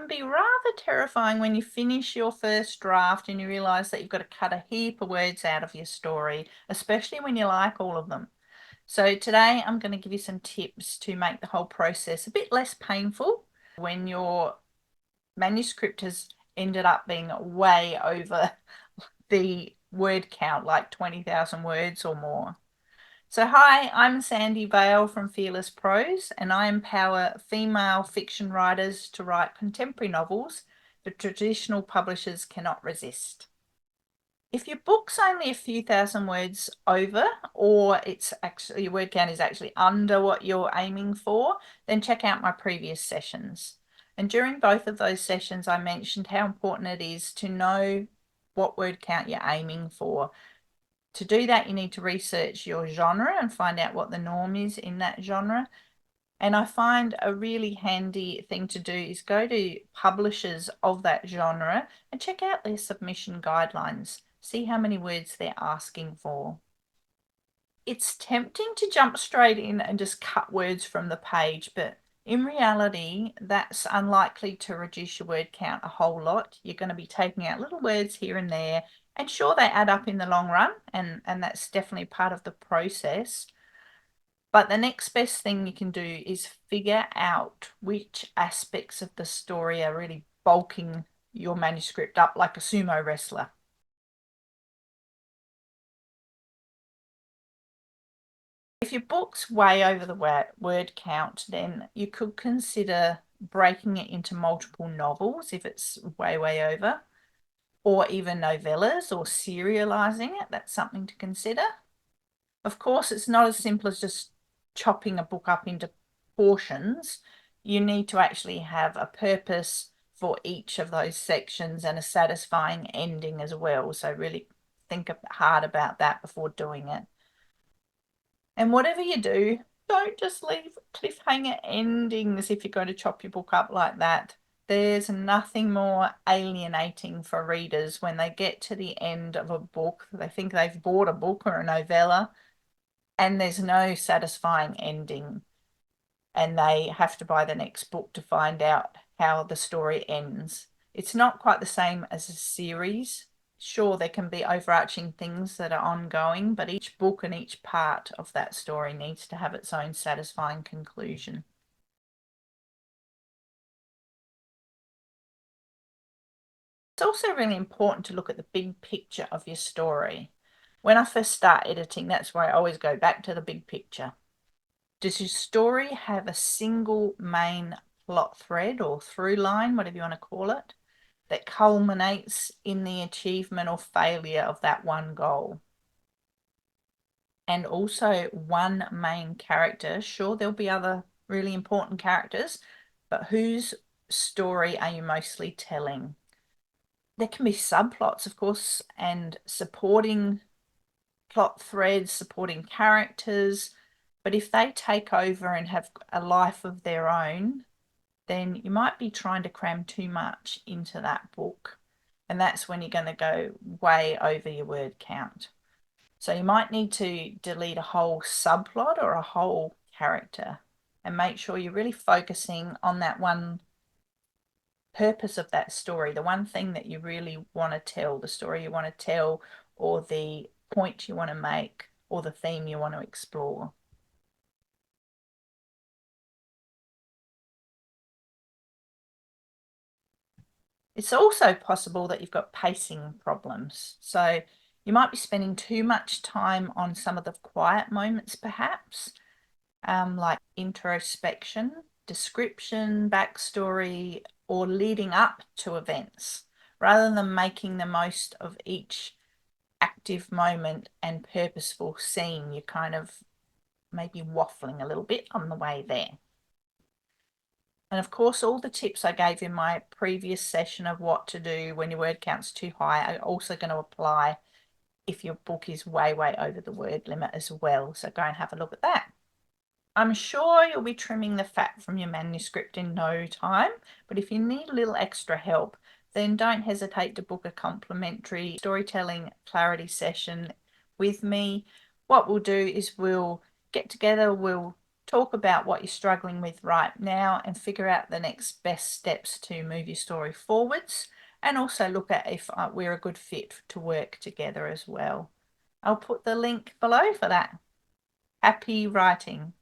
be rather terrifying when you finish your first draft and you realize that you've got to cut a heap of words out of your story, especially when you like all of them. So today I'm going to give you some tips to make the whole process a bit less painful when your manuscript has ended up being way over the word count, like 20,000 words or more. So hi, I'm Sandy Vaile from Fearless Prose, and I empower female fiction writers to write contemporary novels that traditional publishers cannot resist. If your book's only a few thousand words over, or it's actually your word count is actually under what you're aiming for, then check out my previous sessions. And during both of those sessions, I mentioned how important it is to know what word count you're aiming for. To do that, you need to research your genre and find out what the norm is in that genre. And I find a really handy thing to do is go to publishers of that genre and check out their submission guidelines. See how many words they're asking for. It's tempting to jump straight in and just cut words from the page, but in reality, that's unlikely to reduce your word count a whole lot. You're going to be taking out little words here and there, and sure, they add up in the long run, and that's definitely part of the process. But the next best thing you can do is figure out which aspects of the story are really bulking your manuscript up like a sumo wrestler. If your book's way over the word count, then you could consider breaking it into multiple novels if it's way over, or even novellas or serializing it. That's something to consider. Of course, it's not as simple as just chopping a book up into portions. You need to actually have a purpose for each of those sections and a satisfying ending as well. So really think hard about that before doing it. And whatever you do, don't just leave cliffhanger endings if you're going to chop your book up like that. There's nothing more alienating for readers when they get to the end of a book. They think they've bought a book or a novella and there's no satisfying ending. And they have to buy the next book to find out how the story ends. It's not quite the same as a series. Sure, there can be overarching things that are ongoing, but each book and each part of that story needs to have its own satisfying conclusion. It's also really important to look at the big picture of your story. When I first start editing, that's where I always go back to the big picture. Does your story have a single main plot thread or through line, whatever you want to call it, that culminates in the achievement or failure of that one goal? And also one main character. Sure, there'll be other really important characters, but whose story are you mostly telling? There can be subplots, of course, and supporting plot threads, supporting characters, but if they take over and have a life of their own, then you might be trying to cram too much into that book. And that's when you're going to go way over your word count. So you might need to delete a whole subplot or a whole character and make sure you're really focusing on that one purpose of that story, the one thing that you really want to tell, the story you want to tell, or the point you want to make, or the theme you want to explore. It's also possible that you've got pacing problems. So you might be spending too much time on some of the quiet moments, perhaps, like introspection, description, backstory, or leading up to events, rather than making the most of each active moment and purposeful scene. You're kind of maybe waffling a little bit on the way there. And of course, all the tips I gave in my previous session of what to do when your word count's too high are also going to apply if your book is way over the word limit as well. So go and have a look at that. I'm sure you'll be trimming the fat from your manuscript in no time, but if you need a little extra help, then don't hesitate to book a complimentary storytelling clarity session with me. What we'll do is we'll get together, we'll talk about what you're struggling with right now and figure out the next best steps to move your story forwards, and also look at if we're a good fit to work together as well. I'll put the link below for that. Happy writing.